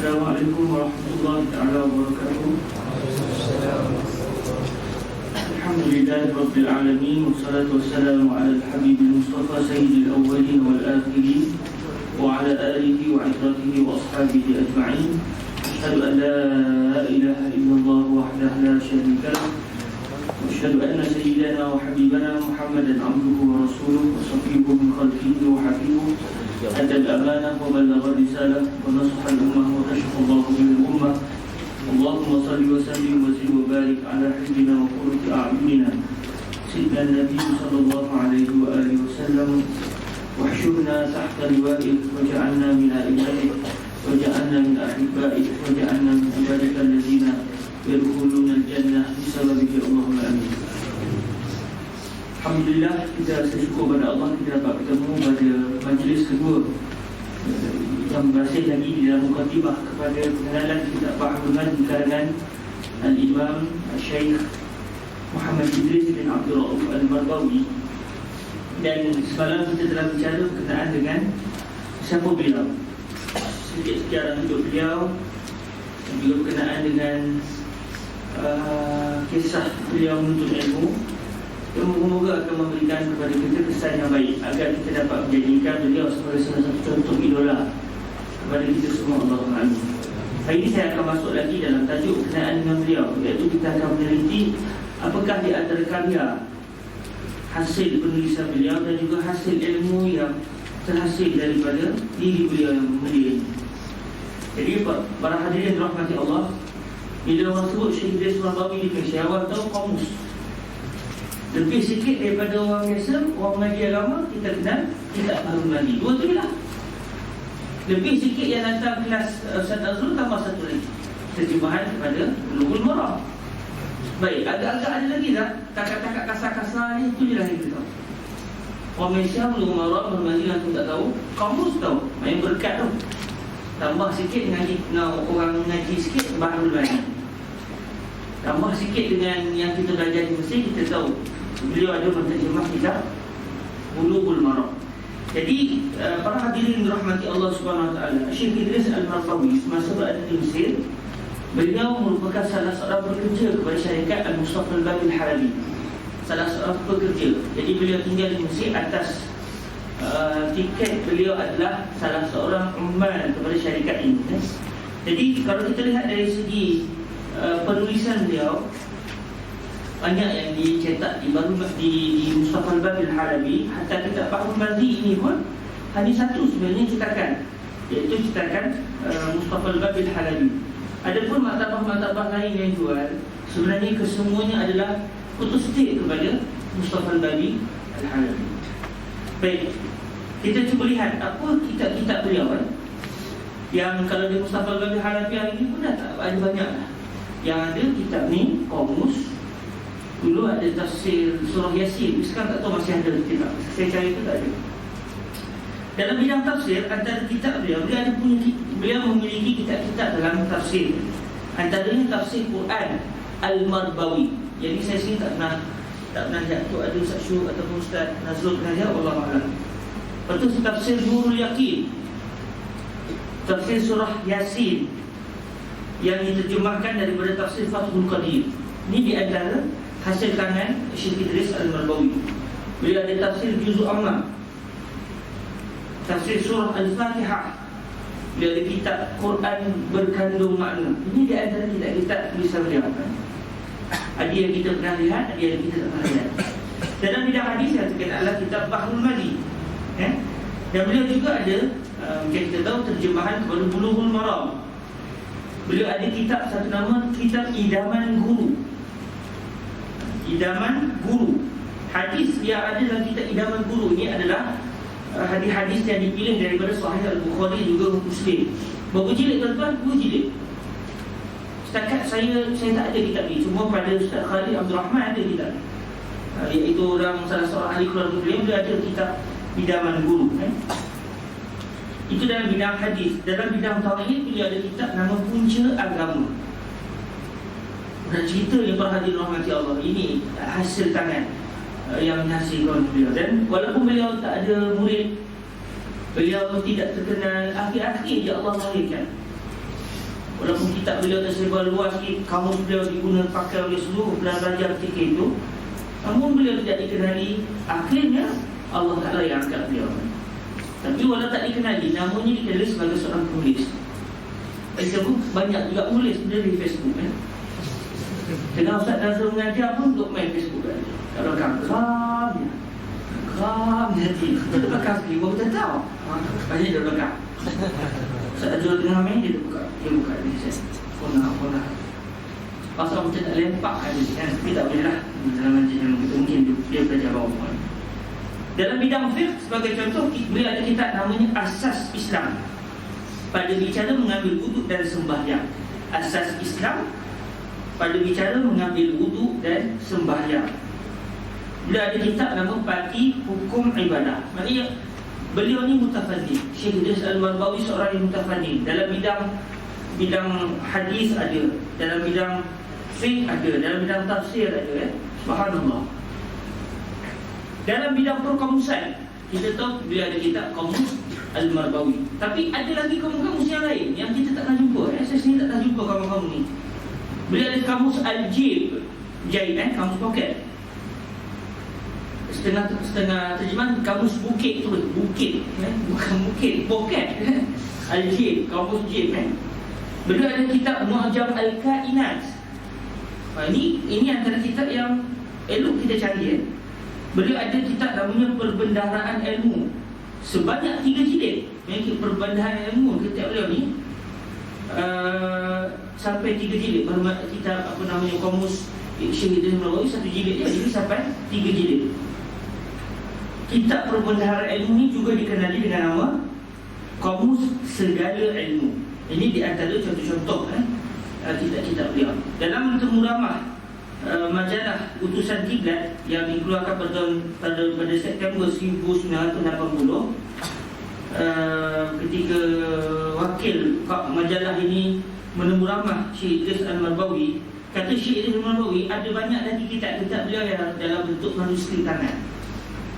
Assalamualaikum warahmatullahi taala wabarakatuh. Alhamdulillahi rabbil alamin, wassalatu wassalamu ala al-habibil mustafa sayyidil awwalin wal akhirin wa ala alihi wa itratihi wa ashabihi ajma'in. Asyhadu an la ilaha illallah wahdahu la syarika lah, wa asyhadu anna sayyidana wa habibana Muhammadan abduhu wa rasuluhu wa safiyyuhu min khalqihi wa habibuhu. أدى الأمانة وبلغ الرسالة ونصح الأمة وكشف الله به الأمة. اللهم صل وسلم وزد وبارك على حبنا وقرة أعيننا سيدنا النبي صلى الله عليه وآله وسلم، واحشرنا تحت لوائه وجعلنا من أئمته وجعلنا من أحبائه وجعلنا من عبادك الذين يدخلون الجنة بسببك اللهم آمين. Alhamdulillah, kita bersyukur kepada Allah kita dapat bertemu pada majlis kedua yang masih lagi di dalam mukadimah kepada pengenalan kitab Bahrul Madi karangan Al-Imam Syekh Muhammad Idris bin Abdul Rauf Al-Marbawi. Dan semalam kita telah bicara berkenaan dengan siapa beliau, sedikit sejarah hidup beliau, dan juga berkenaan dengan kisah beliau menuntut ilmu. Semoga akan memberikan kepada kita kesan yang baik agar kita dapat menjadikan beliau sebagai salah satu contoh idola kepada kita semua. Allahumma amin. Hari ini saya akan masuk lagi dalam tajuk berkenaan dengan beliau, iaitu kita akan meneliti apakah di antara karya hasil penulisan beliau dan juga hasil ilmu yang terhasil daripada diri beliau yang mulia ini. Jadi para hadirin rahmati Allah, bila orang sebut Syekh Idris Marbawi di Malaysia, awal tahu kamus. Lebih sikit daripada orang biasa, orang mengaji agama, kita kenal kitab Bahrul Madi. Dua tu je lah. Lebih sikit yang datang kelas Ustaz Azrul, tambah satu lagi, terjemahan kepada Bulughul Maram. Baik, agak-agak ada lagi tak? Takat-takat kasar-kasar ni, itu je lah yang kita tahu. Orang Malaysia, Bulughul Maram, Bahrul Madi langsung tak tahu. Kamus tahu, main berkat tu. Tambah sikit ngaji, orang ngaji sikit Bahrul Madi. Tambah sikit dengan yang kita belajar di Mesir, kita tahu beliau ada menterjemah kitab Bulughul Maram. Jadi para hadirin rahmati Allah Subhanahu wa taala, Syekh Idris Al-Marbawi semasa berada di Mesir, beliau merupakan salah seorang pekerja kepada syarikat Al-Mustafa Al-Babil Halabi. Salah seorang pekerja. Jadi beliau tinggal di Mesir atas tiket beliau adalah salah seorang ummal kepada syarikat ini. Jadi kalau kita lihat dari segi penulisan beliau, banyak yang dicetak di Mustafa Al-Babil Halabi. Hatta kitab Bahrul Madi ini pun hanya satu sebenarnya cetakan, iaitu cetakan Mustafa Al-Babil Halabi. Adapun maktabah-maktabah lain yang jual, sebenarnya kesemuanya adalah photostat kepada Mustafa Al-Babil Halabi. Baik, kita cuba lihat apa kitab-kitab beliau yang kalau di Mustafa Al-Babil Halabi hari ini pun dah tak ada banyak lah. Yang ada kitab ni, Qamus. Dulu ada tafsir surah Yasin, sekarang tak tahu masih ada kitab. Saya cari itu tak ada. Dalam bidang tafsir, antara kitab beliau memiliki kitab-kitab dalam tafsir. Antaranya tafsir Quran Al-Marbawi. Jadi saya sini tak pernah jatuh ada Ustaz Syuh ataupun Ustaz Nazrul Najah, Wallahualam. Lepas tu tafsir Nurul Yaqin, tafsir surah Yasin yang diterjemahkan daripada tafsir Fathul Qadir. Ini di antara hasil tangan Syekh Idris Al-Marbawi. Beliau ada tafsir Juz'u Amma, tafsir surah Al-Fatihah. Beliau ada kitab Quran berkandung makna. Ini di antara kitab-kitab tulisan beliau. Ada yang kita pernah lihat, ada yang kita tak pernah lihat. Dalam bidang hadis yang terkenal kitab Bahrul Madi. Dan beliau juga ada kita tahu terjemahan kepada Bulughul Maram. Beliau ada kitab, satu nama kitab Idaman Guru. Idaman Guru. Hadis yang ada dalam kitab Idaman Guru ini adalah hadis-hadis yang dipilih daripada Sahih Al-Bukhari juga Muslim. Berapa jilid tuan-tuan? 2 jilid. Setakat saya tak ada kitab ni. Cuma pada Ustaz Khalid Abdul Rahman ada kitab, iaitu orang salah seorang ahli keluarga beliau, dia ada kitab Idaman Guru. Itu dalam bidang hadis. Dalam bidang tauhid, beliau ada kitab nama Punca Agama. Dan cerita yang para hadirin rahmati Allah, ini hasil tangan yang dihasilkan beliau. Dan walaupun beliau tak ada murid, beliau tidak terkenal, akhir-akhir je Allah lahirkan Walaupun kitab beliau tersebar luas, kamus beliau digunakan pakai oleh seluruh pelajar ketika itu, namun beliau tidak dikenali. Akhirnya Allah Ta'ala yang angkat beliau. Tapi walau tak dikenali, namanya dikenali sebagai seorang penulis. Facebook banyak juga tulis dari Facebook kan. Dengan Ustaz Nazrul mengajar pun untuk main Facebook kan. Kalau kram nanti kita bakal sekali baru kita tahu. Banyak dia belakang. Ustaz Nazrul tengah main, dia buka ni saya. Kona. Pasal macam tak lempak kan, tapi tak boleh lah. Dalam majlis yang begitu mungkin dia belajar bawah. Dalam bidang fiqh sebagai contoh, beliau ada kitab namanya Asas Islam pada bicara mengambil wuduk dan sembahyang. Asas Islam pada bicara mengambil wuduk dan sembahyang. Beliau ada kitab nama Pati Hukum Ibadah. Maknanya beliau ni mutafaddi. Syekh Idris Al-Marbawi seorang yang mutafaddi. Dalam bidang hadis ada, dalam bidang fiqh ada, dalam bidang tafsir ada. Subhanallah. Dalam bidang perkamusan, kita tahu beliau ada kitab Kamus Al-Marbawi. Tapi ada lagi kamus-kamus yang lain yang kita tak pernah jumpa. Saya sendiri tak pernah jumpa kamus-kamus ni. Beliau ada Kamus Al-Jib, kamus poket. Setengah terjemahan kamus bukit tu, bukit, bukan bukit, poket. Al-Jib, kamus Jib. Beliau ada kitab Mu'jam Al-Kainat. Ini antara kitab yang elok kita cari. Beliau ada kitab namanya Perbendaharaan Ilmu, sebanyak 3 jilid. Yang Perbendaharaan Ilmu kitab beliau ni sampai 3 jilid. Kitab apa namanya Kamus Syekh Idris Al-Marbawi 1 jilid je, jadi sampai 3 jilid. Kitab Perbendaharaan Ilmu ni juga dikenali dengan nama Kamus Segala Ilmu. Ini di antara contoh-contoh kitab-kitab beliau. Dalam Temu Ramah majalah Utusan Kiblat yang dikeluarkan pada September 1980, ketika wakil majalah ini menemu ramah Syekh Idris Al-Marbawi, kata Syekh Idris Al-Marbawi ada banyak lagi kitab-kitab beliau yang dalam bentuk manuskrip tangan.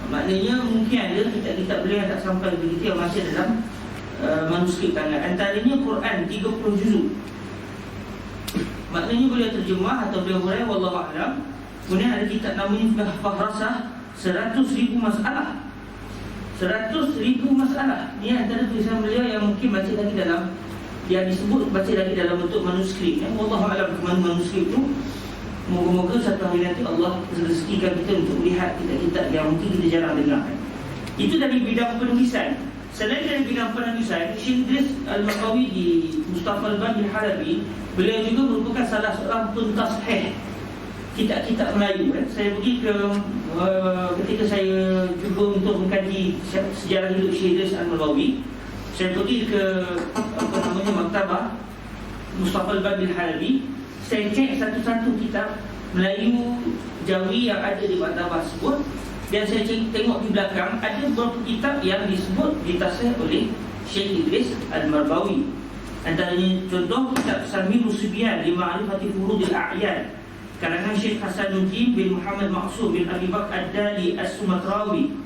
Maknanya mungkin ada kitab-kitab beliau yang tak sampai begitu yang masih dalam manuskrip tangan. Antaranya Quran 30 juzuk. Maknanya beliau terjemah atau beliau huraian, wallahu a'lam. Kemudian ada kitab namanya Fahrasah 100,000 masalah. 100,000 masalah. Ini antara tulisan beliau yang mungkin masih lagi dalam, yang disebut masih lagi dalam bentuk manuskrip. Wallahu a'lam kemana manuskrip itu. Moga-moga satu hari nanti Allah rezekikan kita untuk melihat kitab-kitab yang mungkin kita jarang dengar. Itu dari bidang penulisan. Selain dari bidang penulisan, Syekh Idris Al-Marbawi di Mustafa Al-Bani Halabi, beliau juga merupakan salah seorang pentasheh kitab-kitab Melayu. Saya pergi ketika saya cuba untuk mengkaji sejarah hidup Syekh Idris Al-Marbawi, saya pergi ke maktabah Mustafa Al-Bani Halabi. Saya cek satu-satu kitab Melayu Jawi yang ada di maktabah tersebut. Dan saya tengok di belakang ada beberapa kitab yang disebut ditasheh oleh Syekh Idris Al-Marbawi. Antaranya contoh kitab Samirus Subyan li Ma'rifati Furudil A'yan karangan Syekh Hasanuddin bin Muhammad Maqsud bin Abi Bakr Ad-Dali As-Sumatrawi,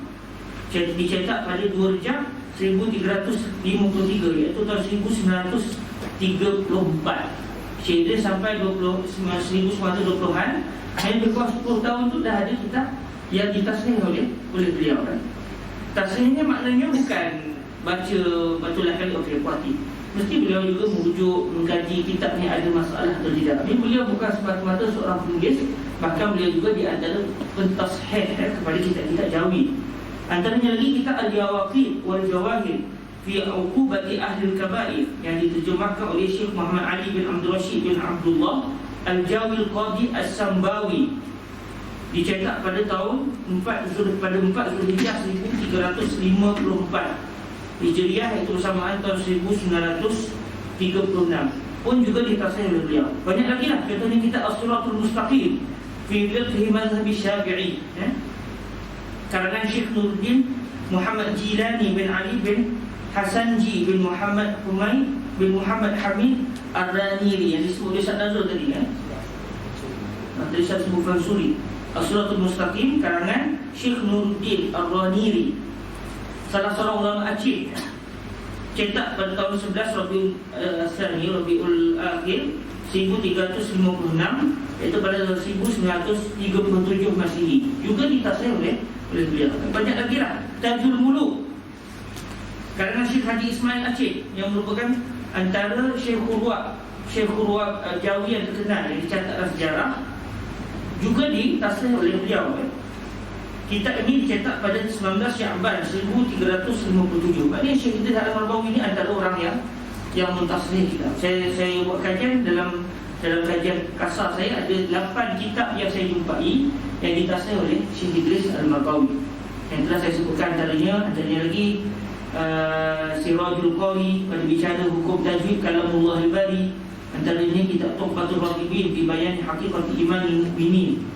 dicetak pada 2 Rejab 1353, iaitu tahun 1934. Syekh Idris sampai 1920-an. Akhirnya berkuasa 10 tahun tu dah ada kitab yang ditasheh oleh beliau kan. Tashehnya maknanya bukan baca lah kali okey puati. Mesti beliau juga merujuk, mengkaji kitab ni ada masalah atau tidak. Ini beliau bukan semata-mata seorang penulis, bahkan beliau juga di antara pentasheh kepada kitab-kitab Jawi. Antaranya lagi kitab Al-Jawaqid wal Jawahir fi Uqubati Ahli Al-Kaba'ir yang diterjemahkan oleh Syekh Muhammad Ali bin Abdul Rashid bin Abdullah Al-Jawi Al-Qadi As-Sambawi, dicetak pada tahun 4 Zulhijjah 1354 Hijriah, iaitu bersamaan tahun 1936, pun juga ditasheh oleh beliau. Banyak lagi lah, contohnya kitab As-Siratul Mustaqim fi Fiqh Mazhab Syafi'i karangan Syekh Nuruddin Muhammad Jilani bin Ali bin Hasanji bin Muhammad Humaid bin Muhammad Hamid Ar-Raniri yang disebut oleh Ustaz Nazrul tadi kan. Tadi saya sebut Fansuri. As-Siratul Mustaqim karangan Syekh Nuruddin Ar-Raniri, salah seorang ulama Aceh. cetak pada tahun 11 Rabiul Akhir 1356, iaitu pada tahun 1937 Masihi. Juga ditasih oleh beliau. Banyak lagi lah. Tajul Muluk karangan Syekh Haji Ismail Aceh, yang merupakan antara Syekh Urwa Jawi yang terkenal yang dicatat dalam sejarah, juga ditasih oleh beliau. Kitab ini dicetak pada 19 Sya'ban 1357. Maknanya Syekh Idris Al-Marbawi ini antara orang yang mentasih kitab. Saya buat kajian dalam kajian kasar saya, ada 8 kitab yang saya jumpai yang ditasih oleh Syekh Idris Al-Marbawi. Yang telah saya sebutkan antaranya lagi Sirajul Qari pada bicara hukum tajwid Kalamullah Al-Bari, antaranya kitab Tuhfatul Raghibin fi bayan haqiqati imanil mukminin,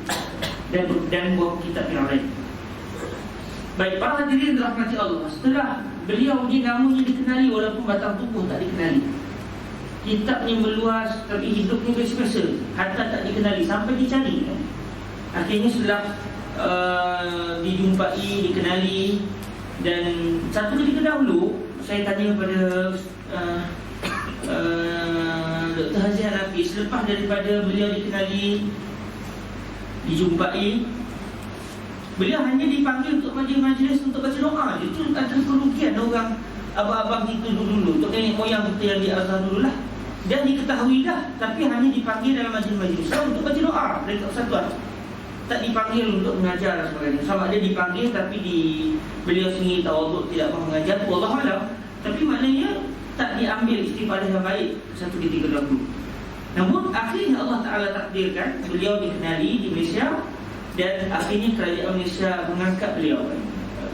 dan beberapa kitab yang lain. Baik, para hadirin rahmati Allah, setelah beliau ni namanya dikenali walaupun batang tubuh tak dikenali, kitabnya meluas tapi hidupnya biasa-biasa, hatta tak dikenali sampai dicari. Akhirnya setelah dijumpai, dikenali, dan satu ketika dahulu saya tanya kepada Dr. Haziq Hanafi, selepas daripada beliau dikenali, dijumpai, beliau hanya dipanggil untuk majlis-majlis untuk baca doa. Itu adalah kerugian orang abang-abang kita dulu, untuk nenek moyang kita yang di Azhar dulu lah. Dan diketahui dah, tapi hanya dipanggil dalam majlis-majlis untuk baca doa dekat persatuan. Tak dipanggil untuk mengajar dan sebagainya. Sama ada dipanggil tapi beliau sendiri tawaduk, tidak mahu mengajar, wallahualam. Tapi maknanya tak diambil istifadah yang baik satu ketika dahulu. Namun akhirnya Allah Ta'ala takdirkan beliau dikenali di Malaysia, dan akhirnya kerajaan Malaysia mengangkat beliau,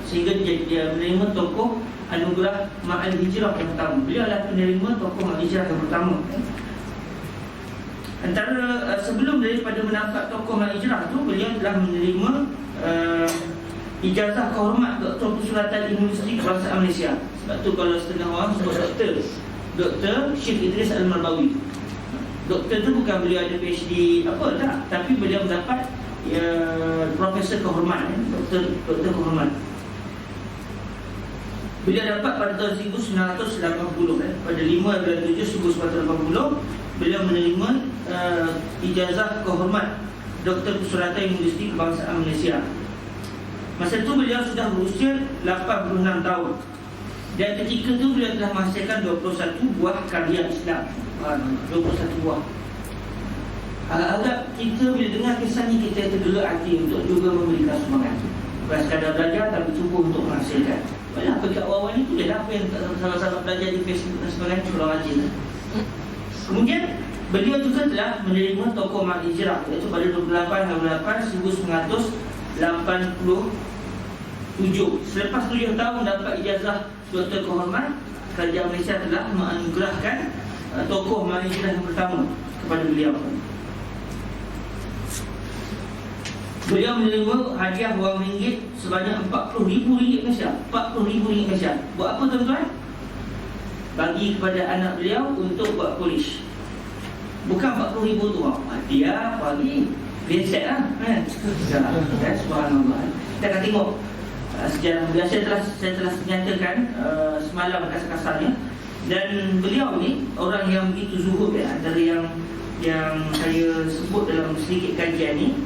sehingga dia menerima tokoh anugerah Ma'al Hijrah yang pertama. Beliau adalah penerima tokoh Ma'al Hijrah yang pertama. Antara sebelum daripada mendapat tokoh Ma'al Hijrah tu, beliau telah menerima ijazah kehormat Doktor Kesulatan Universiti Kebangsaan Malaysia. Sebab tu kalau setengah orang sebut Doktor Syekh Idris Al-Marbawi. Doktor tu bukan beliau ada PhD apa tak, tapi beliau mendapat Profesor kehormat, Doktor kehormat. Beliau dapat pada tahun 1980, pada 5 bulan 7 1980, beliau menerima ijazah kehormat Doktor Kesulatan Universiti Kebangsaan Malaysia. Masa itu beliau sudah berusia 86 tahun. Dan ketika itu beliau telah menghasilkan 21 buah karya Islam. 21 buah. Agak kita bila dengar kisah ni, kita tergerak hati untuk juga memberikan sumbangan. Bukan sekadar belajar, tapi cuba untuk menghasilkan. Padahal dekat awal-awal ni tu je lah apa yang sahabat-sahabat belajar di Facebook dan sebagainya, curang rajin. Kemudian beliau juga telah menerima tokoh Ma'al Hijrah, iaitu pada 28/8/1987. Selepas 7 tahun dapat ijazah Doktor Kehormat, kerajaan Malaysia telah menganugerahkan tokoh Ma'al Hijrah yang pertama kepada beliau. Beliau menerima hadiah wang ringgit sebanyak RM40,000 Malaysia. RM40,000 Malaysia. Buat apa tuan-tuan? Bagi kepada anak beliau untuk buat polish. Bukan RM40,000 tu, hadiah bagi reset lah, kan? Subhanallah. Kita akan tengok sejarah beliau. Saya telah nyatakan semalam kasar-kasarnya. Dan beliau ni orang yang begitu zuhud, antara yang saya sebut dalam sedikit kajian ni.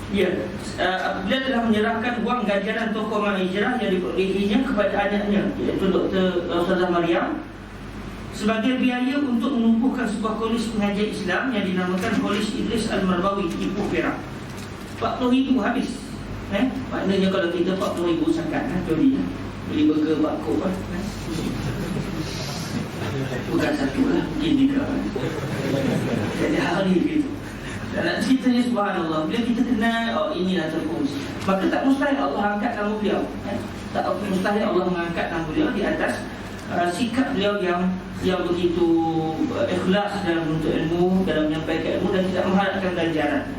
Beliau telah menyerahkan wang ganjaran tokoh Ma'al Hijrah yang diperolehinya kepada anaknya, iaitu Dr. Ustazah Mariam, sebagai biaya untuk menumbuhkan sebuah kolej pengajian Islam yang dinamakan Kolej Idris Al-Marbawi di Ipoh Perak. RM40,000 habis. Maknanya kalau kita RM40,000 sangkat, beli burger bakko kan. Bukan satu lah, mungkin 3. Jadi hari gitu. Dan ceritanya subhanallah, bila kita kenal, inilah terus, maka tak mustahil Allah angkat nama beliau. Tak mustahil Allah mengangkat nama beliau di atas sikap beliau yang begitu ikhlas dalam menuntut ilmu, dalam menyampaikan ilmu, dan tidak mengharapkan ganjaran.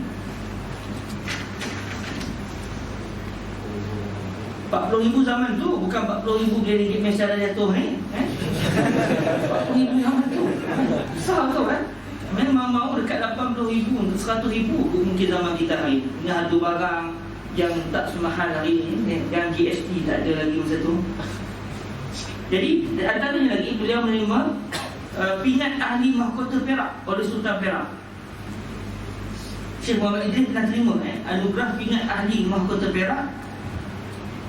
RM40,000 zaman tu, bukan RM40,000 ringgit Malaysia dah jatuh ni. RM40,000 zaman tu besar tu kan. Memang mau dekat 80,000 untuk 100,000 mungkin zaman kita hari. Ini harga barang yang tak semahal hari ini, yang GST tak ada lagi masa tu. Jadi antaranya lagi beliau menerima pingat ahli mahkota Perak oleh Sultan Perak. Syekh Muhammad Idris pernah terima anugerah pingat ahli mahkota Perak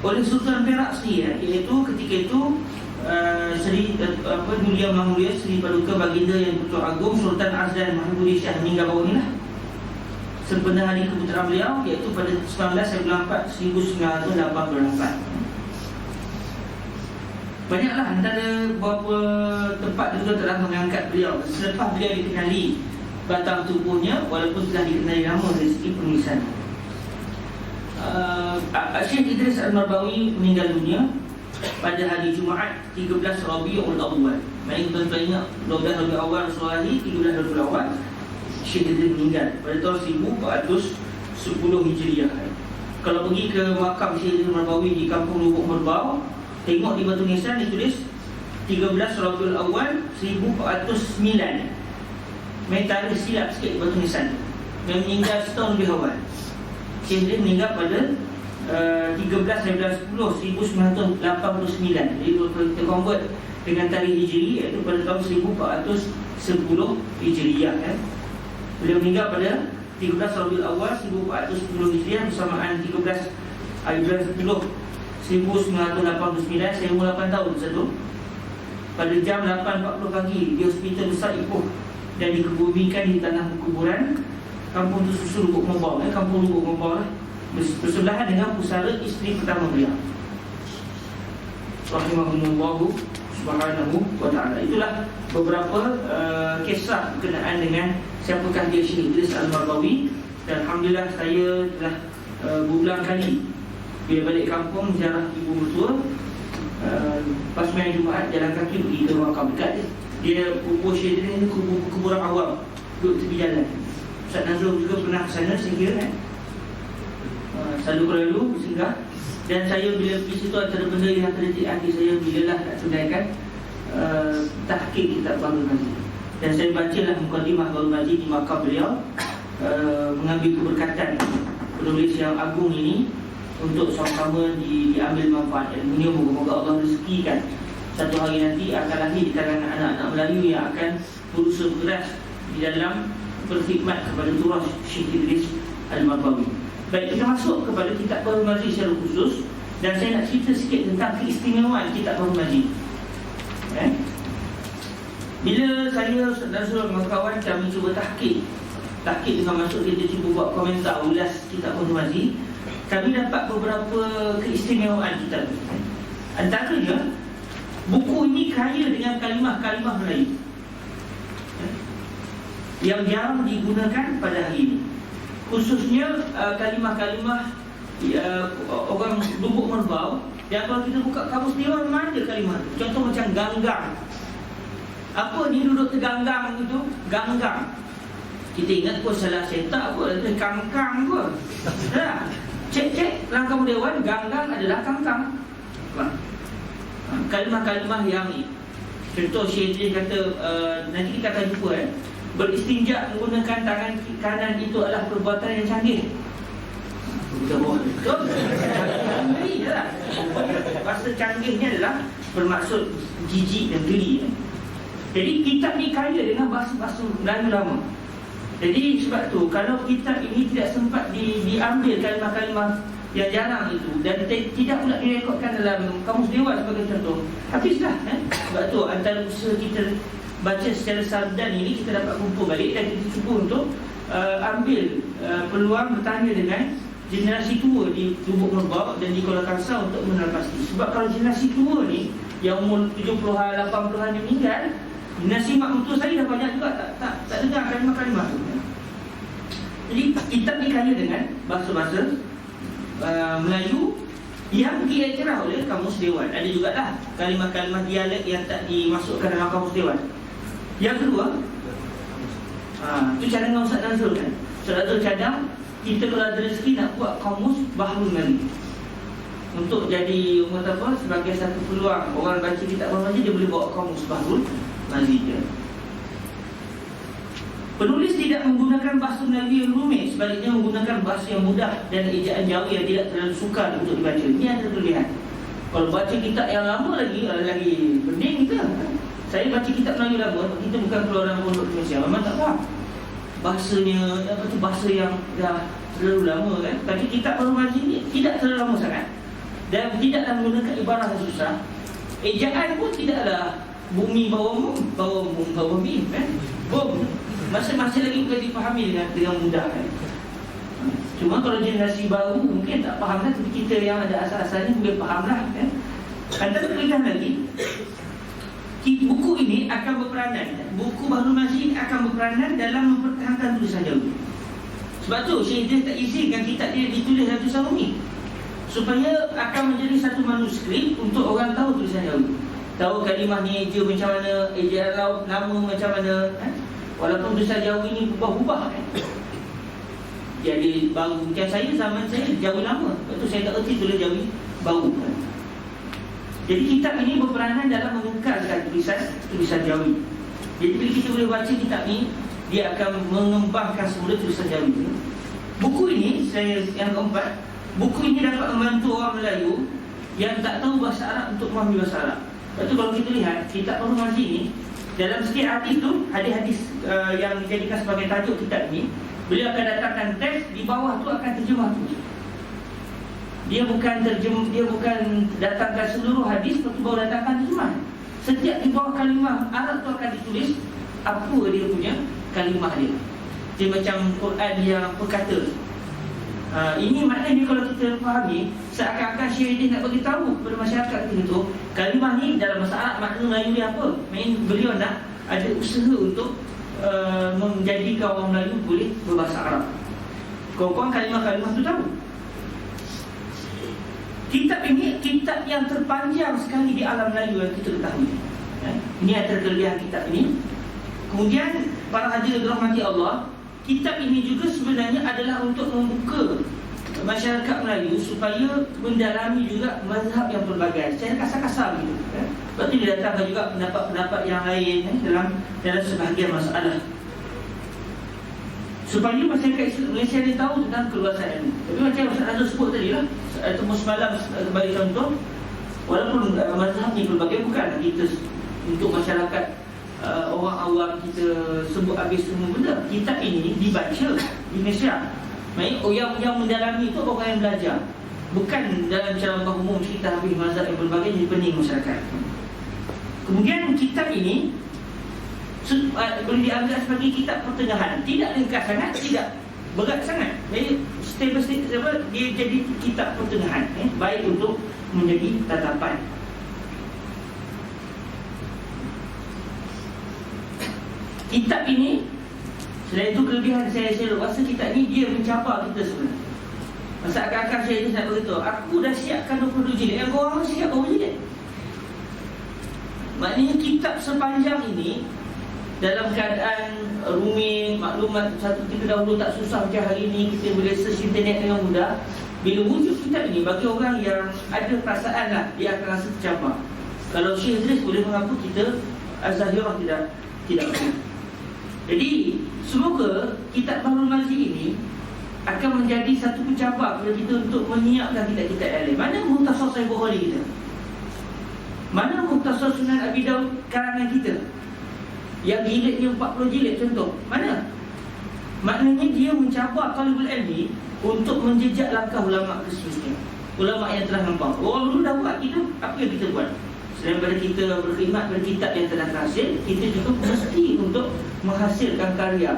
oleh Sultan Perak sendiri, iaitu ketika itu Mulia Mahmulia Seri Paduka Baginda Yang Pertua Agong Sultan Azlan Mahmudi Shah meninggal baru inilah sempena hari keputeraan beliau, iaitu pada 19/4/1984. Banyaklah antara beberapa tempat juga telah mengangkat beliau selepas beliau dikenali batang tubuhnya, walaupun telah dikenali nama dari segi penulisan. Syekh Idris Al-Marbawi meninggal dunia pada hari Jumaat 13 Rabiul Awal. Mari kita ingat 12 Rabiul Awal Rasulullah, 13 Rabiul Awal Syekh Idris meninggal pada tahun 1410 Hijriah. Kalau pergi ke makam Syekh Idris Al-Marbawi di Kampung Lubuk Merbau, tengok di batu nisan ditulis 13 Rabiul Awal 1409. Main tarikh silap sikit di batu nisan. Dia meninggal setahun lebih awal. Syekh Idris meninggal pada 13/10/1989. Jadi kalau kita convert dengan tarikh Hijri, iaitu pada tahun 1410 Hijriah Beliau meninggal pada 13 Rabiul Awal 1410 Hijriah bersamaan 13 bulan 10 1989. Saya umur 8 tahun satu. Pada jam 8.40 pagi di Hospital Besar Ipoh dan dikebumikan di tanah kuburan Kampung Susu Lubuk Merbau. Kampung Lubuk Merbau bersebelahan dengan pusara isteri pertama beliau, rahimahullahu subhanahu wa ta'ala. Itulah beberapa kisah berkenaan dengan siapakah dia Syekh Idris Al-Marbawi. Dan Alhamdulillah saya telah berulang kali bila balik kampung ziarah ibu mertua, pas main Jumaat jalan kaki pergi ke makam dekat dia. Kubur Syekh Idris ni kuburan awam, duduk tepi jalan. Ustaz Nazrul juga pernah ke sana saya kira selalu bersinggah. Dan saya bila pergi situ antara benda yang terdetik hati saya bilalah nak tunaikan tahqiq kitab Bahrul Mazi. Dan saya bacalah mukadimah Bahrul Mazi di makam beliau, mengambil keberkatan penulis yang agung ini untuk sama-sama diambil manfaat ilmunya. Moga-moga Allah rezekikan satu hari nanti akan lahir di kalangan anak-anak Melayu yang akan berusaha keras di dalam berkhidmat kepada turas Syekh Idris Al-Marbawi. Baik, kita masuk kepada kitab Bahrul Mazi secara khusus. Dan saya nak cerita sikit tentang keistimewaan kitab Bahrul Mazi. Bila saya dan seorang kawan kami cuba tahqiq dengan maksud kita cuba buat komentar ulas kitab Bahrul Mazi, kami dapat beberapa keistimewaan kitab. Antaranya, buku ini kaya dengan kalimah-kalimah Melayu yang jarang digunakan pada hari ini. Khususnya kalimah-kalimah orang Lubuk Merbau. Dan kalau kita buka kamus Dewan, mana ada kalimah tu? Contoh macam ganggang. Apa ni duduk terganggang itu? Ganggang. Kita ingat pun salah cetak pun, ada kangkang pun. Cek dalam kamus Dewan, ganggang adalah kangkang. Kalimah-kalimah yang contoh Syekh Idris kata, nanti kita akan jumpa beristinja menggunakan tangan kanan itu adalah perbuatan yang canggih. Betul. Bahasa canggihnya adalah bermaksud jijik dan geli. Jadi kitab ni kaya dengan bahasa-bahasa Melayu lama. Jadi sebab tu kalau kitab ini tidak sempat diambil kalimah-kalimah yang jarang itu dan tidak pula direkodkan dalam kamus Dewan sebagai contoh, habislah. Sebab tu antara usaha kita baca secara sardan ini, kita dapat kumpul balik dan kita cuba untuk ambil peluang bertanya dengan generasi tua di Lubuk Merbau dan di Kuala Kangsar untuk mengenal pasti. Sebab kalau generasi tua ni yang umur 70-an, 80-an yang meninggal, generasi mak mentua saya dah banyak juga tak dengar kalimah-kalimah tu. Jadi kitab ni kaya dengan bahasa-bahasa Melayu yang diiktiraf oleh kamus Dewan. Ada jugalah kalimah-kalimah dialek yang tak dimasukkan dalam kamus Dewan. Yang kedua, itu cadangan Ustaz Nazrul kan. Ustaz Nazrul cadang, kita kalau ada rezeki nak buat kamus Bahrul Mazi untuk jadi sebagai satu peluang orang baca kitab Bahrul Mazi, dia boleh bawa kamus Bahrul Mazi je. Penulis tidak menggunakan bahasa Melayu yang rumit, sebaliknya menggunakan bahasa yang mudah dan ejaan Jawi yang tidak terlalu sukar untuk dibaca. Ini ada terlihat. Kalau baca kitab yang lama lagi pening kita. Saya baca kitab Melayu lama, kita bukan keluaran pondok Malaysia, memang tak faham bahasanya, bahasa yang dah terlalu lama kan. Tapi kitab Bahrul Mazi ni tidak terlalu lama sangat dan tidaklah menggunakan ibarah yang susah. Ejaan pun tidaklah bumi bawah bumi kan. Bom masing-masing lagi boleh dipahami dengan mudah kan. Cuma kalau generasi baru mungkin tak faham kan, tapi kita yang ada asal-asalnya mungkin faham lah kan. Antara kelebihan lagi, buku ini akan berperanan, buku Bahrul Mazi akan berperanan dalam mempertahankan tulisan Jawi. Sebab tu Syekh Idris tak izinkan kitab dia ditulis dalam tulisan Umi, supaya akan menjadi satu manuskrip untuk orang tahu tulisan Jawi, tahu kalimah ni eja macam mana, ejaan laut nama macam mana kan? Walaupun tulisan Jawi ni berubah-ubah kan? Jadi baru macam saya, zaman saya Jawi lama, lepas tu saya tak erti tulis Jawi baru kan? Jadi kitab ini berperanan dalam mengekalkan tulisan Jawi. Jadi bila kita boleh baca kitab ni, dia akan mengembangkan semula tulisan Jawi. Buku ini, yang keempat, buku ini dapat membantu orang Melayu yang tak tahu bahasa Arab untuk memahami bahasa Arab. Lepas tu kalau kita lihat kitab Bahrul Mazi ni, dalam setiap hadis tu, hadis-hadis yang dijadikan sebagai tajuk kitab ni, beliau akan datangkan teks, di bawah tu akan terjemah tu. Dia bukan datangkan seluruh hadis, lepas tu baru datangkan terjemah. Setiap di bawah kalimah Arab tu akan ditulis apa dia punya kalimah dia. Dia macam Quran yang perkata. Ini maknanya kalau kita fahami, seakan-akan Syekh Idris nak bagi tahu kepada masyarakat itu, kalimah ni dalam bahasa Arab makna Melayu dia apa. Beliau nak ada usaha untuk menjadikan orang Melayu boleh berbahasa Arab. Kau-kau kalimah-kalimah tu tahu. Kitab ini kitab yang terpanjang sekali di alam Melayu yang kita ketahui. Ini antara kelebihan kitab ini. Kemudian para hadirin dirahmati Allah, kitab ini juga sebenarnya adalah untuk membuka masyarakat Melayu supaya mendalami juga mazhab yang pelbagai secara kasar-kasar begitu. Lepas tu dia datangkan juga pendapat-pendapat yang lain dalam sebahagian masalah, supaya masyarakat Malaysia ni tahu tentang keluasan ini. Tapi macam Ustaz Azul sebut tadi lah, atau semalam sebagai contoh, walaupun mazhab ni pelbagai, bukan kita untuk masyarakat orang awam kita sebut habis semua benda. Kitab ini dibaca di Malaysia. Maksudnya yang mendalami itu orang yang belajar, bukan dalam ceramah umum cerita habis mazhab yang berbagai jadi pening masyarakat. Kemudian kitab ini boleh dianggap sebagai kitab pertengahan, tidak ringkas sangat, tidak berat sangat. Jadi step by step dia jadi kitab pertengahan, baik untuk menjadi tatapan. Kitab ini, selain itu kelebihan saya rasa kitab ini dia mencabar kita sebenarnya. Masa akan-akan saya nak beritahu, aku dah siapkan 22 jilid, yang korang siap berapa jilid? Maknanya kitab sepanjang ini dalam keadaan rumit, maklumat satu kita dahulu tak susah macam hari ini, kita boleh search internet dengan mudah. Bila wujud kitab ini, bagi orang yang ada perasaan lah, dia akan rasa tercabar. Kalau Syekh Idris boleh mengaku, kita Az-Zahirah tidak boleh. Jadi semoga kitab Bahrul Mazi ini akan menjadi satu pencabar kepada kita untuk menyiapkan kitab-kitab yang lain. Mana Mukhtasar Sahih Bukhari kita? Mana Mukhtasar Sunan Abi Daud karangan kita yang jilidnya 40 jilid contoh? Mana? Maknanya dia mencabar talibul ilmi untuk menjejak langkah ulama keseluruhan, ulama yang telah nampak. Orang dulu dah buat itu, apa yang kita buat? Selain daripada kita berkhidmat pada kitab yang telah terhasil, kita juga mesti untuk menghasilkan karya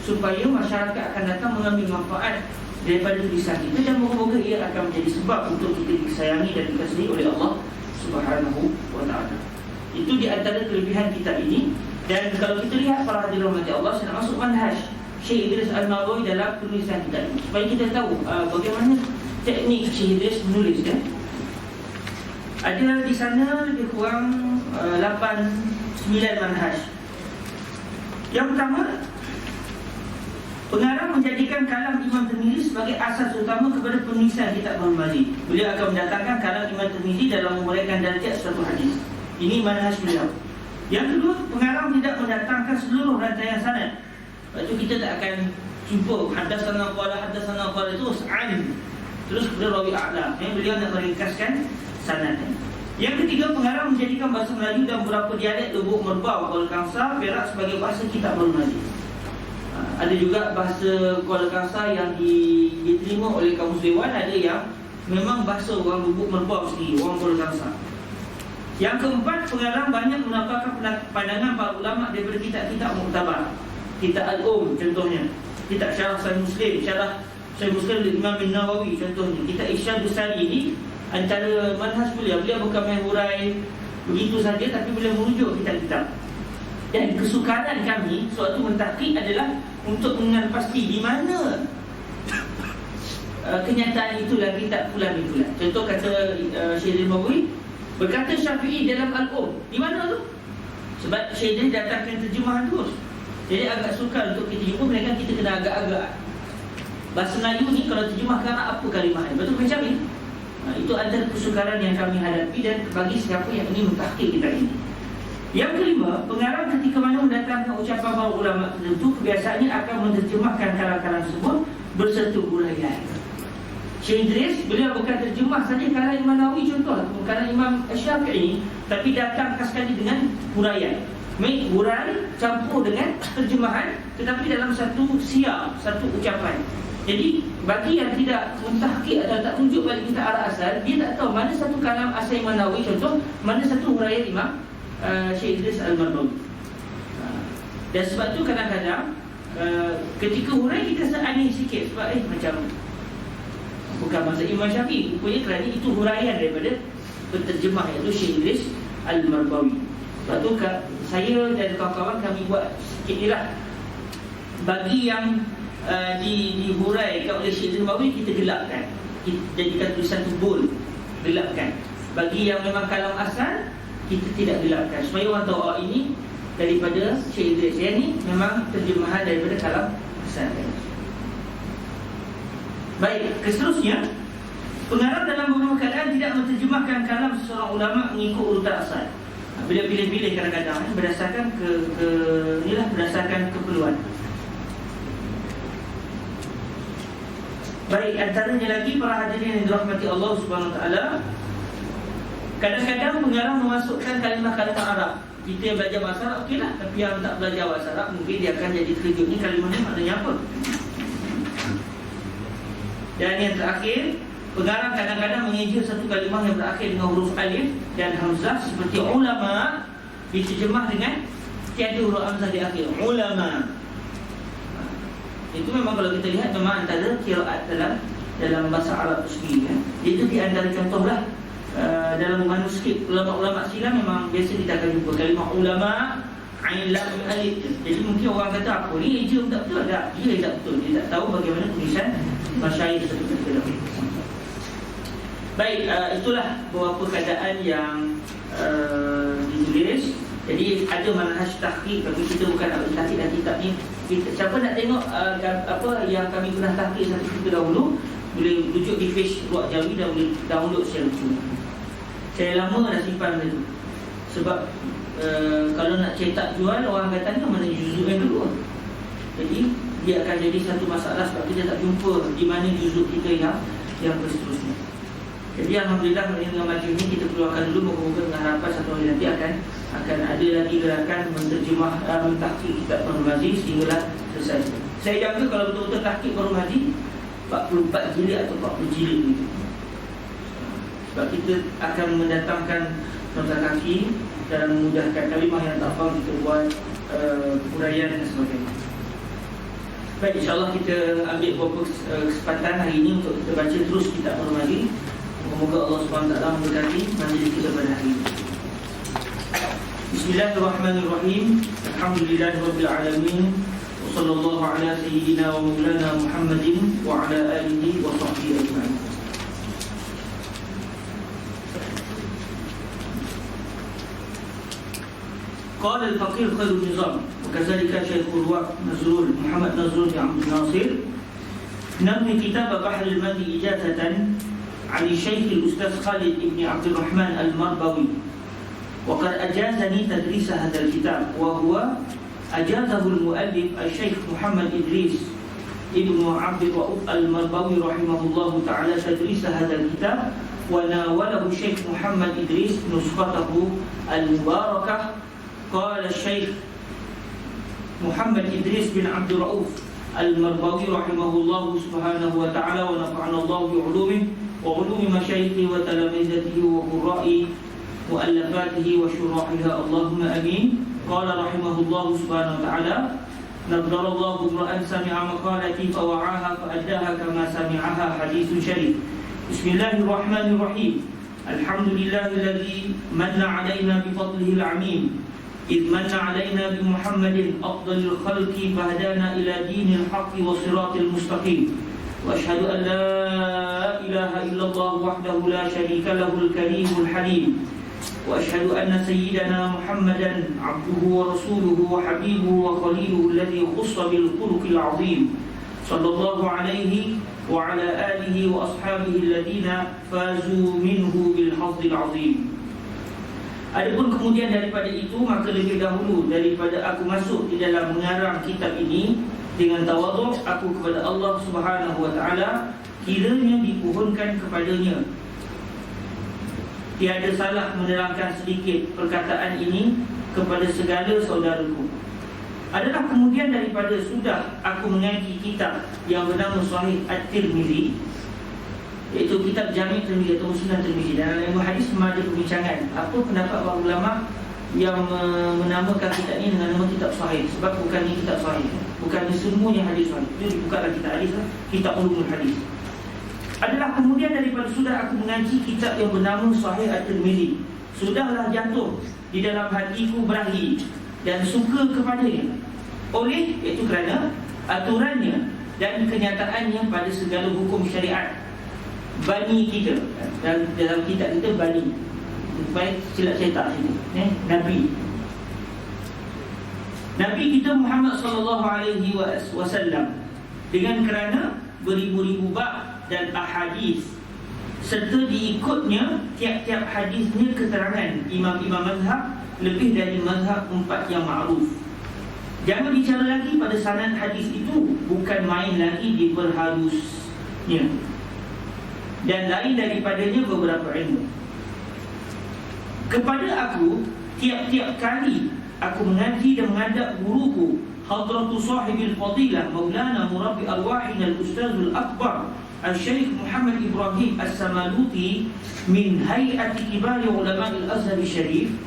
supaya masyarakat akan datang mengambil manfaat daripada tulisan kita, dan moga-moga ia akan menjadi sebab untuk kita disayangi dan dikasihi oleh Allah Subhanahu wa ta'ala. Itu di antara kelebihan kitab ini. Dan kalau kita lihat para hadirin rahmati Allah, saya nak masuk manhaj Syekh Idris Al-Mardawi dalam penulisan kitab ini, supaya kita tahu bagaimana teknik Syekh Idris menulis kan. Ada di sana lebih kurang 8-9 manhaj. Yang pertama, pengarang menjadikan kalam Imam Tirmizi sebagai asas utama kepada penulisan kitab Bahrul Mazi. Beliau akan mendatangkan kalam Imam Tirmizi dalam menguraikan darjat suatu hadis. Ini manhaj beliau. Yang kedua, pengarang tidak mendatangkan seluruh rantaian sanad, Lepas tu kita tak akan jumpa haddatsana qala terus terus kepada rawi a'la. Beliau nak meringkaskan sanad. Yang ketiga, pengarang menjadikan bahasa Melayu dan beberapa dialek Lubuk Merbau, Kuala Kangsar, Perak sebagai bahasa kitab baru Melayu. Ada juga bahasa Kuala Kangsar yang diterima oleh Kamus Dewan, ada yang memang bahasa orang Lubuk Merbau sendiri, orang Kuala Kangsar. Yang keempat, pengarang banyak menambahkan pandangan para ulama daripada kitab-kitab muktabar. Kitab Al-Um contohnya, kitab Syarah Sahih Muslim, Syarah Sahih Muslim Imam bin Nawawi contohnya, kitab Irsyadus Sari ini antara manhaj beliau bukan main hurai begitu saja, tapi beliau merujuk kitab-kitab. Dan kesukaran kami suatu mentahqiq adalah untuk mengenal pasti di mana kenyataan itulah kitab fulan bin fulan. Contoh kata Syekh Al-Maghri berkata Syafi'i dalam Al-Um, di mana tu? Sebab Syekh datangkan terjemahan terus. Jadi agak sukar untuk kita jumpa, melainkan kita kena agak-agak. Bahasa Melayu ni kalau terjemah ke Arab apa kalimahnya? Betul macam ni? Itu antara kesukaran yang kami hadapi dan bagi siapa yang ingin mentahqiq kitab ini. Yang kelima, pengarang ketika mana mendatangkan ucapan para ulama tertentu, kebiasaannya akan menerjemahkan kalam-kalam tersebut berserta huraian. Syekh Idris, beliau bukan terjemah saja kalam Imam Nawawi contoh, kalam Imam Syafi'i, tapi datang sekali dengan huraian. Hurai campur dengan terjemahan, tetapi dalam satu siap, satu ucapan. Jadi bagi yang tidak mentahqiq atau tak tunjuk balik kita arah asal, dia tak tahu mana satu kalam asal Imam Nawawi contoh, mana satu huraian Imam Syekh Idris Al-Marbawi. Dan sebab tu kadang-kadang ketika hurai kita seaneh sikit, sebab macam bukan mazhab Imam Syafi'i, rupanya kerana itu huraian daripada penterjemah, iaitu Syekh Idris Al-Marbawi. Sebab tu saya dan kawan-kawan kami buat sikit ni lah. Bagi yang dihuraikan oleh Syekh Al-Marbawi, kita gelapkan, kita jadikan tulisan tu bold, gelapkan. Bagi yang memang kalam asal, kita tidak gelapkan, supaya orang tahu ini daripada Syekh Idris. Yang ni memang terjemahan daripada kalam asal. Baik, seterusnya, pengarang dalam beberapa keadaan tidak menterjemahkan kalam seseorang ulama mengikut urutan asal. Bila pilih-pilih kadang-kadang berdasarkan berdasarkan keperluan. Baik, antaranya lagi para hadirin yang dirahmati Allah Subhanahu Wa Taala, kadang-kadang pengarang memasukkan kalimah-kalimah Arab. Kita yang belajar bahasa Arab okeylah, tapi yang tak belajar bahasa Arab mungkin dia akan jadi terkejut, ni kalimah ni maknanya apa. Dan yang terakhir, pengarang kadang-kadang mengeja satu kalimah yang berakhir dengan huruf alif dan hamzah, seperti ulama diterjemah dengan tiada huruf hamzah di akhir, ulama. Itu memang kalau kita lihat memang antara qiraat dalam bahasa Arab itu sendiri. Itu di antara contohlah dalam manuskrip ulama-ulama silam memang biasa kita akan jumpa kalimah ulama ain lam alif. Jadi mungkin orang kata apa ni eja tak betul, tak, dia tak betul, dia tak tahu bagaimana tulisan masyayikh tersebut. Baik, itulah beberapa keadaan yang ditulis. Jadi ada manhaj tahqiq, tapi kita bukan nak tahqiq dan kitab ni. Siapa nak tengok apa yang kami pernah tahqiq satu ketika dahulu, boleh rujuk di page Ruak Jawi dan boleh download secara cuma. Saya lama dah simpan benda tu. Sebab kalau nak cetak jual, orang kata ni mana juzuk yang kedua. Jadi dia akan jadi satu masalah sebab kita tak jumpa di mana juzuk kita yang seterusnya. Jadi alhamdulillah dengan majlis ini kita keluarkan dulu, moga-moga dengan harapan satu hari nanti akan ada lagi gerakan menterjemah mentahqiq kitab Bahrul Mazi sehinggalah selesai. Saya jangka kalau betul-betul tahqiq Bahrul Mazi 44 jilid atau 40 jilid begitu. Sebab kita akan mendatangkan nota kaki dan memudahkan kalimah yang tak faham kita buat huraian dan sebagainya. Baik, insyaAllah kita ambil beberapa kesempatan hari ini untuk kita baca terus kitab Bahrul Mazi. Semoga Allah SWT memberkati majlis kita pada hari ini. Bismillahirrahmanirrahim. Alhamdulillahirabbil alamin. Wa sallallahu ala sayyidina wa maulana Muhammadin wa ala alihi wa sahbihi ajma'in. Qala al-faqih Khairul Nizam wa kadzalika Syekhul Ruwaq Nazrul Muhammad Nazrul bin Abdul Nasir namni kitab Bahrul Mazi ijazatan عن الشيخ الأستاذ خالد بن عبد الرحمن المربوي وقد أجازني تدريس هذا الكتاب وهو Ajazahul muallif Al-Syeikh Muhammad Idris Ibnu Abdul Rauf Al-Marbawi rahimahullahu ta'ala tadris hadzal kitab, wa nawalahu Syekh Muhammad Idris nuskhatahu al-mubarakah. Qala Syekh Muhammad Idris bin Abdul Rauf Al-Marbawi rahimahullahu subhanahu wa ta'ala wa nafa'ana Allah bi ulumihi wa ulumi masyayikhi wa talamizatihi wa qurra'i muallafatihi wa syurahiha, Allahumma amin. Qala rahimahullahu subhanahu wa ta'ala, nadarallahu imra'an sami'a maqalati fawa'aha fa'addaha kama sami'aha, hadithun syarif. Bismillahirrahmanirrahim. Alhamdulillahilladzi manna 'alaina bi fadlihi al-'amim, idh manna 'alaina bi Muhammadin afdalil khalqi fahdana ila dinil haqqi wa siratil mustaqim. Wa asyhadu an la ilaha illallah wahdahu la syarika lahul karimul halim. وأشهد أن سيدنا محمدا عبده ورسوله وحبيبه وخليله الذي خص بالخلق العظيم صلى الله عليه وعلى آله وأصحابه الذين فازوا منه بالحظ العظيم. Adapun kemudian daripada itu, maka lebih dahulu daripada aku masuk di dalam mengarang kitab ini, dengan tawaduk aku kepada Allah Subhanahu wa ta'ala, kiranya dipohonkan kepadanya tiada salah menerangkan sedikit perkataan ini kepada segala saudaraku. Adalah kemudian daripada sudah aku mengaji kitab yang bernama Sahih At-Tirmizi, iaitu kitab Jami' Tirmizi atau Sunan Tirmizi. Dan dalam ilmu hadis memang ada perbincangan apa pendapat para ulama yang menamakan kitab ini dengan nama kitab Sahih. Sebab bukannya kitab Sahih, bukannya semuanya hadis Sahih. Itu bukanlah kitab hadis, kitab ulumul hadis. Adalah kemudian daripada sudah aku mengaji kitab yang bernama Sahih At-Tirmizi, sudahlah jatuh di dalam hatiku berahi dan suka kepadanya, oleh iaitu kerana aturannya dan kenyataannya pada segala hukum syariat. Bani kita, dalam kitab kita bani, baik silap cetak sini, Nabi kita Muhammad sallallahu alaihi wasallam, dengan kerana beribu-ribu bab dan ahadis, serta diikutnya tiap-tiap hadisnya keterangan imam-imam mazhab, lebih dari mazhab 4 yang ma'ruf. Jangan bicara lagi pada sanad hadis itu, bukan main lagi diperhalusnya, dan lain daripadanya beberapa ilmu. Kepada aku, tiap-tiap kali aku mengaji dan menghadap guruku Hadratu sahibil fadilah Maulana Murabbi Arwahin Al-Ustazul Akbar Al-Syeikh Muhammad Ibrahim As-Samaluti min hayati kibari ulama al-Azhar Syarif,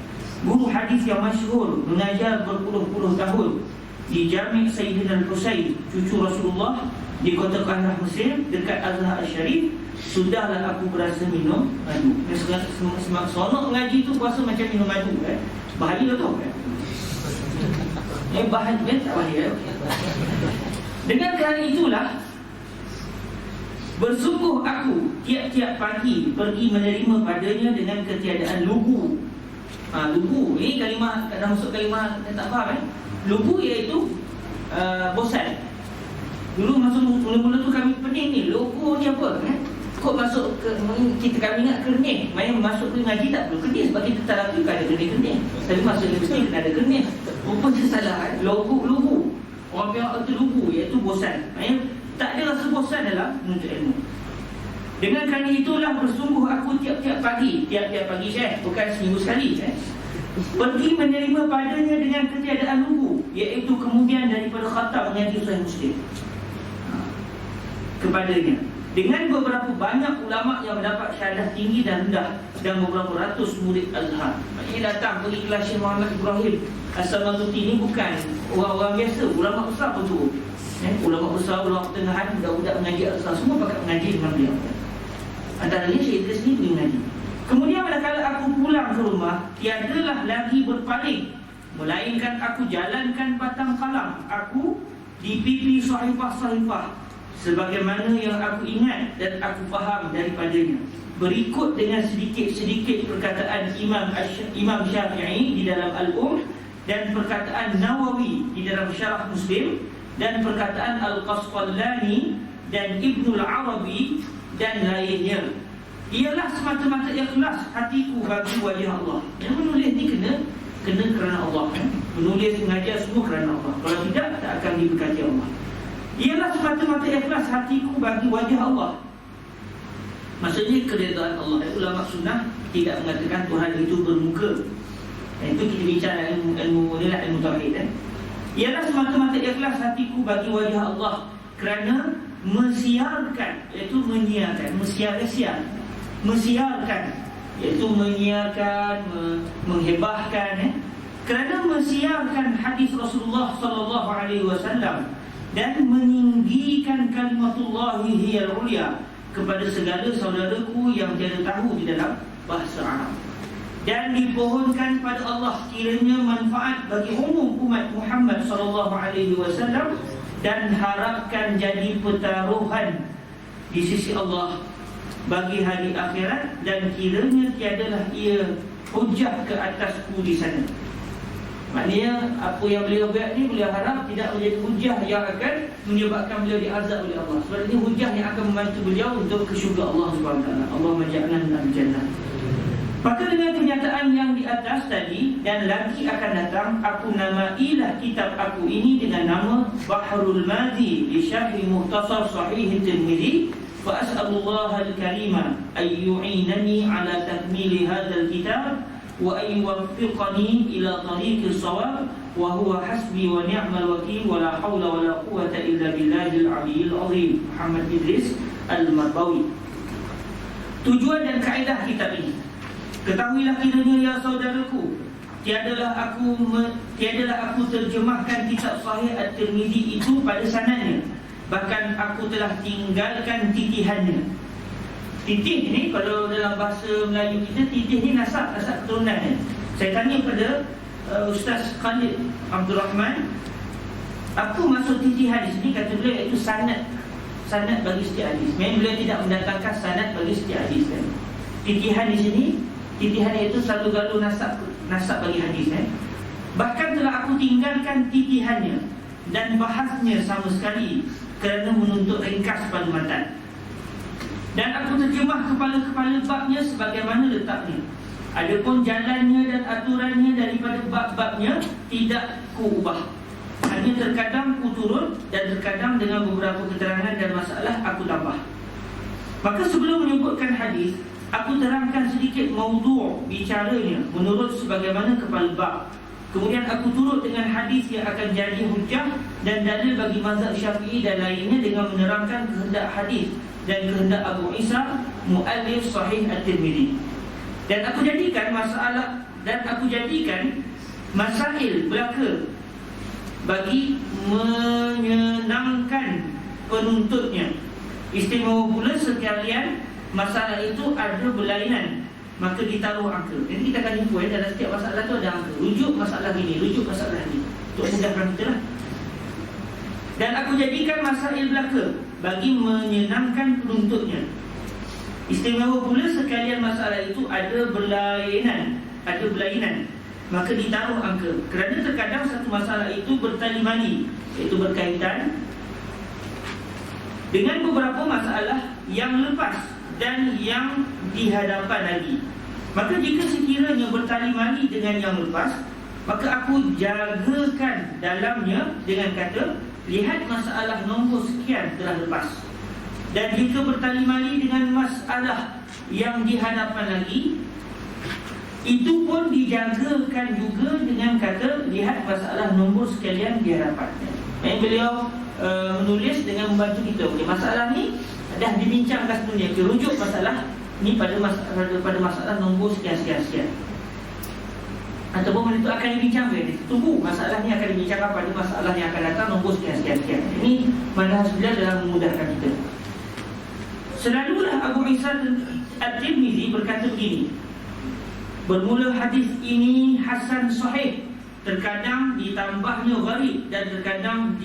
guru hadis yang masyhur, mengajar berpuluh-puluh tahun di Jami' Sayyidina Al-Husain, cucu Rasulullah, di kota Kahlah Mesir dekat Azhar Syarif. Sudahlah aku berasa minum madu. Seronok mengaji tu berasa macam minum madu, bahaya tau, bahan tak bahaya. Dengan kerana itulah bersungguh aku tiap-tiap pagi pergi menerima padanya dengan ketiadaan lugu. Lugu ini kalimah, tak masuk kalimah tak faham. Lugu iaitu bosan. Dulu masuk mula-mula tu kami pening ni, lugu ni apa? Kok masuk ke, kami ingat kernih. Main masuk ke ngaji tak perlu kernih, sebab kita tak laku kan ada kernih-kernih. Tapi masuk ke kernih kena ada kernih. Rupanya salah, lugu. Orang bilang itu lugu, iaitu bosan. Tak ada rasa bosan dalam menuntut ilmu. Dengan kerana itulah bersungguh aku tiap-tiap pagi Syekh, bukan seminggu sekali, pergi menerima padanya dengan ketiadaan lugu, iaitu kemudian daripada khatam mengaji Sahih Muslim kepadanya, dengan beberapa banyak ulama yang mendapat syahadah tinggi dan rendah, dan beberapa ratus murid Azhar. Maksudnya datang pergi kelas Syekh Muhammad Ibrahim As-Samaluti ini bukan orang-orang biasa, ulama besar pun tu. Ulama besar, ulama pertengahan, budak-budak mengaji Azhar, semua pakat mengaji dengan beliau. Antaranya Syekh Idris ni pergi mengaji. Kemudian manakala aku pulang ke rumah, tiadalah lagi berpaling, melainkan aku jalankan batang kalam aku di pipi sahifah-sahifah, sebagaimana yang aku ingat dan aku faham daripadanya, berikut dengan sedikit-sedikit perkataan Imam Syafi'i di dalam Al-Um, dan perkataan Nawawi di dalam Syarah Muslim, dan perkataan Al-Qasqalani dan Ibnul Arabi dan lainnya. Ialah semata-mata ikhlas hatiku bagi wajah Allah. Yang menulis ni kena kena kerana Allah, menulis, mengajar semua kerana Allah. Kalau tidak, tak akan diberkati Allah. Ialah semata-mata ikhlas hatiku bagi wajah Allah. Maksudnya keredaan Allah. Ulama sunnah tidak mengatakan Tuhan itu bermuka. Itu kita bincang ilmu tauhid. Ialah semata-mata ikhlas hatiku bagi wajah Allah kerana mensiarkan, iaitu menyiarkan, mensiarkan, iaitu menyiarkan, menghebahkan, kerana mensiarkan hadis Rasulullah sallallahu alaihi wasallam dan meninggikan kalimatullah hiyal ulia kepada segala saudaraku yang tiada tahu di dalam bahasa Arab, dan dipohonkan pada Allah kiranya manfaat bagi umum umat Muhammad sallallahu alaihi wasallam, dan harapkan jadi pertaruhan di sisi Allah bagi hari akhirat, dan kiranya tiadalah ia hujah ke atasku di sana. Maknanya apa yang beliau buat ni, beliau harap tidak menjadi hujah yang akan menyebabkan beliau diazab oleh Allah. Sebab ini hujah yang akan membantu beliau untuk ke syurga Allah SWT. Allah maja'na minal jannah. Maka dengan kenyataan yang di atas tadi dan lagi akan datang, aku namailah kitab aku ini dengan nama Bahrul Madi li syarhi mukhtasar sahih Tirmizi, fa as'alullah al-karima ay yu'inani ala takmili hadzal kitab wa ay yuwaffiqani ila tariqis shawab wa huwa hasbi wa ni'mal wakil wa la haula wa la quwwata illa billahil aliyyil azim. Muhammad Idris Al-Marbawi. Tujuan dan kaedah kitab ini: ketahuilah kiranya ya saudaraku, tiadalah aku terjemahkan kitab Sahih At-Tirmizi itu pada sanadnya, bahkan aku telah tinggalkan titihannya. Titih ni kalau dalam bahasa Melayu kita, titih ni nasab keturunan. Saya tanya pada Ustaz Khalid Abdul Rahman, apa maksud titihan di sini? Kata beliau itu sanad bagi setiap hadis. Memang beliau tidak mendatangkan sanad bagi setiap hadis kan. Titihan di sini, titihan itu selalu galu nasab bagi hadis. Bahkan telah aku tinggalkan titihannya dan bahasnya sama sekali kerana menuntut ringkas pada matan. Dan aku terjemah kepala-kepala babnya sebagaimana letaknya. Adapun jalannya dan aturannya daripada bab-babnya tidak kuubah. Hanya terkadang ku turun dan terkadang dengan beberapa keterangan dan masalah aku tambah. Maka sebelum menyebutkan hadis, aku terangkan sedikit maudhu' bicaranya menurut sebagaimana kepala bab. Kemudian aku turut dengan hadis yang akan jadi hujjah dan dalil bagi mazhab Syafi'i dan lainnya dengan menerangkan kehendak hadis dan kehendak Abu Isa muallif Sahih At-Tirmizi. Dan aku jadikan masail belaka bagi menyenangkan penuntutnya. Istimewa pula sekalian masalah itu ada berlainan, maka ditaruh angka. Jadi kita akan jumpa dalam setiap masalah tu ada angka. Rujuk masalah ini, rujuk masalah ini, untuk mudahkan kita lah. Dan aku jadikan masail belaka bagi menyenangkan penuntutnya. Istimewa pula sekalian masalah itu ada berlainan, maka ditaruh angka. Kerana terkadang satu masalah itu bertali mali, iaitu berkaitan dengan beberapa masalah yang lepas dan yang dihadapan lagi. Maka jika sekiranya bertali mali dengan yang lepas, maka aku jagakan dalamnya dengan kata, lihat masalah nombor sekian telah lepas. Dan jika bertali mali dengan masalah yang dihadapan lagi, itu pun dijagakan juga dengan kata, lihat masalah nombor sekalian di hadapan. Beliau menulis dengan membantu kita. Okay, masalah ni dah dibincangkan sebenarnya. Rujuk masalah ni pada masalah nombor sekian-sekian. Ataupun benda itu akan dibincangkan. Tunggu masalah ni akan dibincangkan pada masalah yang akan datang nombor sekian-sekian. Ini manhaj beliau dalam memudahkan kita. Selalulah Abu Isa At-Tirmizi berkata begini: bermula hadis ini hasan sahih, terkadang ditambahnya gharib dan terkadang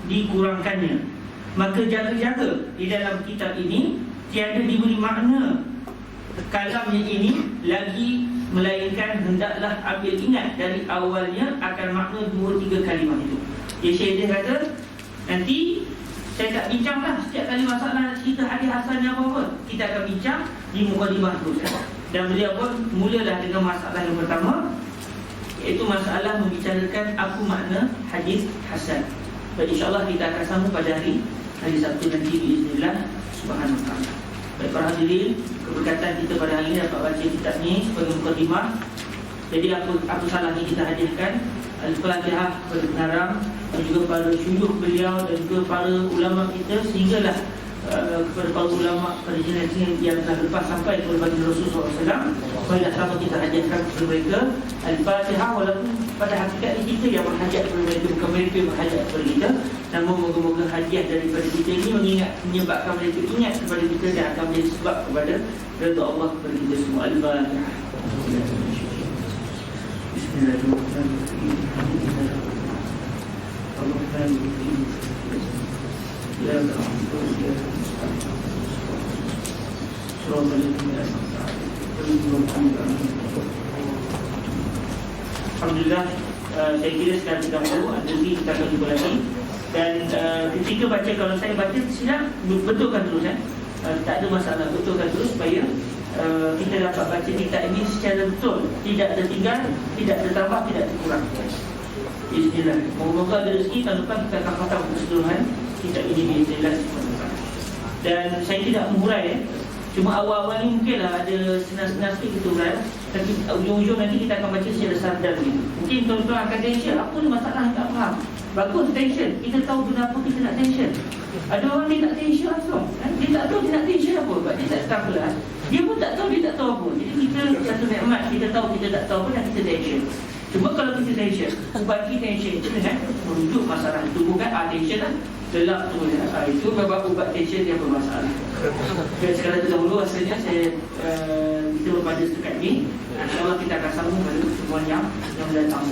dikurangkannya. Maka jaga-jaga di dalam kitab ini tiada diberi makna kalamnya ini lagi, melainkan hendaklah ambil ingat dari awalnya akan makna 2-3 kalimah itu. Syekh dia kata, nanti saya tak bincanglah setiap kali masalah cerita hadis hasan yang apa-apa, kita akan bincang di mukadimah terus. Dan beliau pun mulalah dengan masalah yang pertama, iaitu masalah membicarakan apa makna hadis hasan. Baik, insyaAllah kita akan sambung pada hari Sabtu nanti biiznillah subhanahu wa ta'ala. Baik para hadirin, keberkatan kita pada hari ini dapat baca kitab ni sebagai mukadimah. Jadi apa salahnya kita hadiahkan Al-Fatihah kepada pengarang dan juga para syuyukh beliau dan juga para ulama kita, sehinggalah kepada para ulama pada generasi yang telah lepas sampai kepada baginda Rasulullah SAW. Baiklah, sama kita hadiahkan kepada mereka Al-Fatihah, walaupun pada hakikatnya kita yang berhajat kepada mereka, bukan mereka yang berhajat kepada kita. Namun moga-moga hadiah daripada kita ini menyebabkan mereka ingat kepada kita dan akan menjadi sebab kepada redha Allah kepada kita semua. Al-Fatihah. Bismillahirrahmanirrahim. Alhamdulillah, saya kira sekarang kita tahu nanti kita akan jumpa lagi. Dan ketika baca, kalau saya baca silap, betulkan terus tak ada masalah, betulkan terus supaya kita dapat baca kitab ini secara betul, tidak tertinggal, tidak tertambah, tidak terkurang. Bismillah. Moga-moga ada rezeki tahun depan kita akan khatam keseluruhan kitab ini bismillah. Dan saya tidak menghurai cuma awal-awal ni mungkinlah ada senar-senar sikit kita hurai, tapi ujung-ujung nanti kita akan baca secara sadar ni. Mungkin tuan-tuan akan tension, apa ni masalah tak faham. Bagus tension, kita tahu kenapa kita nak tension. Ada orang dia tak tension langsung, dia tak tahu dia nak tension apa, sebab dia tak struggle lah. Dia pun tak tahu, dia tak tahu apa. Jadi kita satu nikmat, kita tahu kita tak tahu apa dan kita tension. Cuma kalau kita tension, ubati tension itu dengan merujuk masalah itu, bukan tension lah gelap tu itu memang ubat tension yang bermasalah. Okay, sekarang dahulu rasanya saya kita berpada setakat ini. InsyaAllah kita akan sambung pada pertemuan yang mendatang.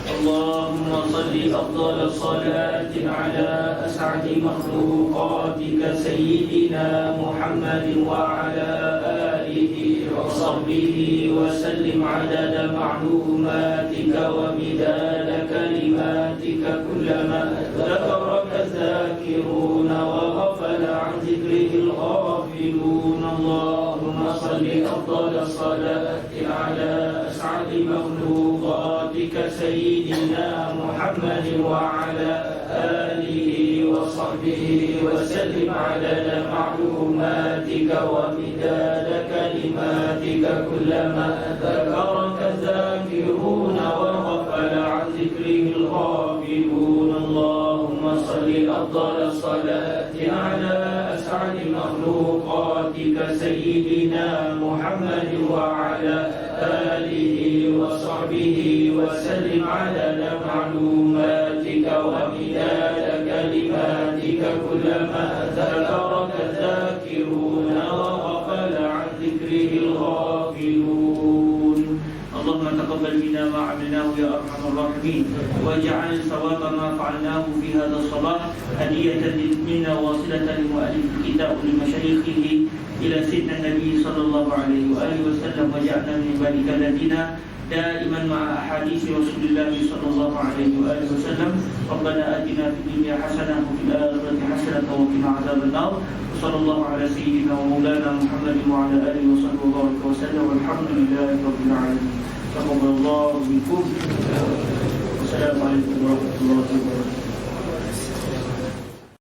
Allahumma salli afdal salatin ala as'adi makhluqatika sayyidina Muhammadin wa ala alihi wa sahbihi wa sallim adada ma'lumatika wa midada kalimatika kullama dhakaraka dhakiruna wa ghafala an dhikrihil ghafilun. Allahumma salli afdal salatin ala as'adi makhluqatika sayyidina Muhammadin wa ala alihi wa sahbihi wa sallim adada ma'lumatika wa midada kalimatika kullama dhakaraka dhakiruna wa ghafala an dhikrihil ghafilun. Allahumma salli afdal salatin ala as'adi makhluqatika sayyidina Muhammadin wa ala alihi wa sahbihi wa sallim adada ma'lumatika wa midada kalimatika kullama dhakaraka dhakiruna wa ghafala an dhikrihil ghafilun. Allahumma taqabbal minna ma 'amilnahu ya arhamar rahimin waj'al thawaba ma fa'alnahu fi hadha as-salah hadiyatan minna wasilatan li mu'allif kitab li masyayikhihi ila sayyidina Nabi sallallahu alaihi wa alihi wasallam waj'alna min ibadika alladziina daiman ma'a ahadits Rasulillah sallallahu alaihi wa alihi wasallam. Rabbana atina fid dunya hasanah wa fil akhirati hasanah wa qina adzabannar. Sallallahu ala sayyidina wa maulana Muhammadin wa ala alihi wa sahbihi wa sallam. Walhamdulillahi rabbil alamin. Taqabbalallahu minkum. Wassalamu alaikum warahmatullahi wabarakatuh.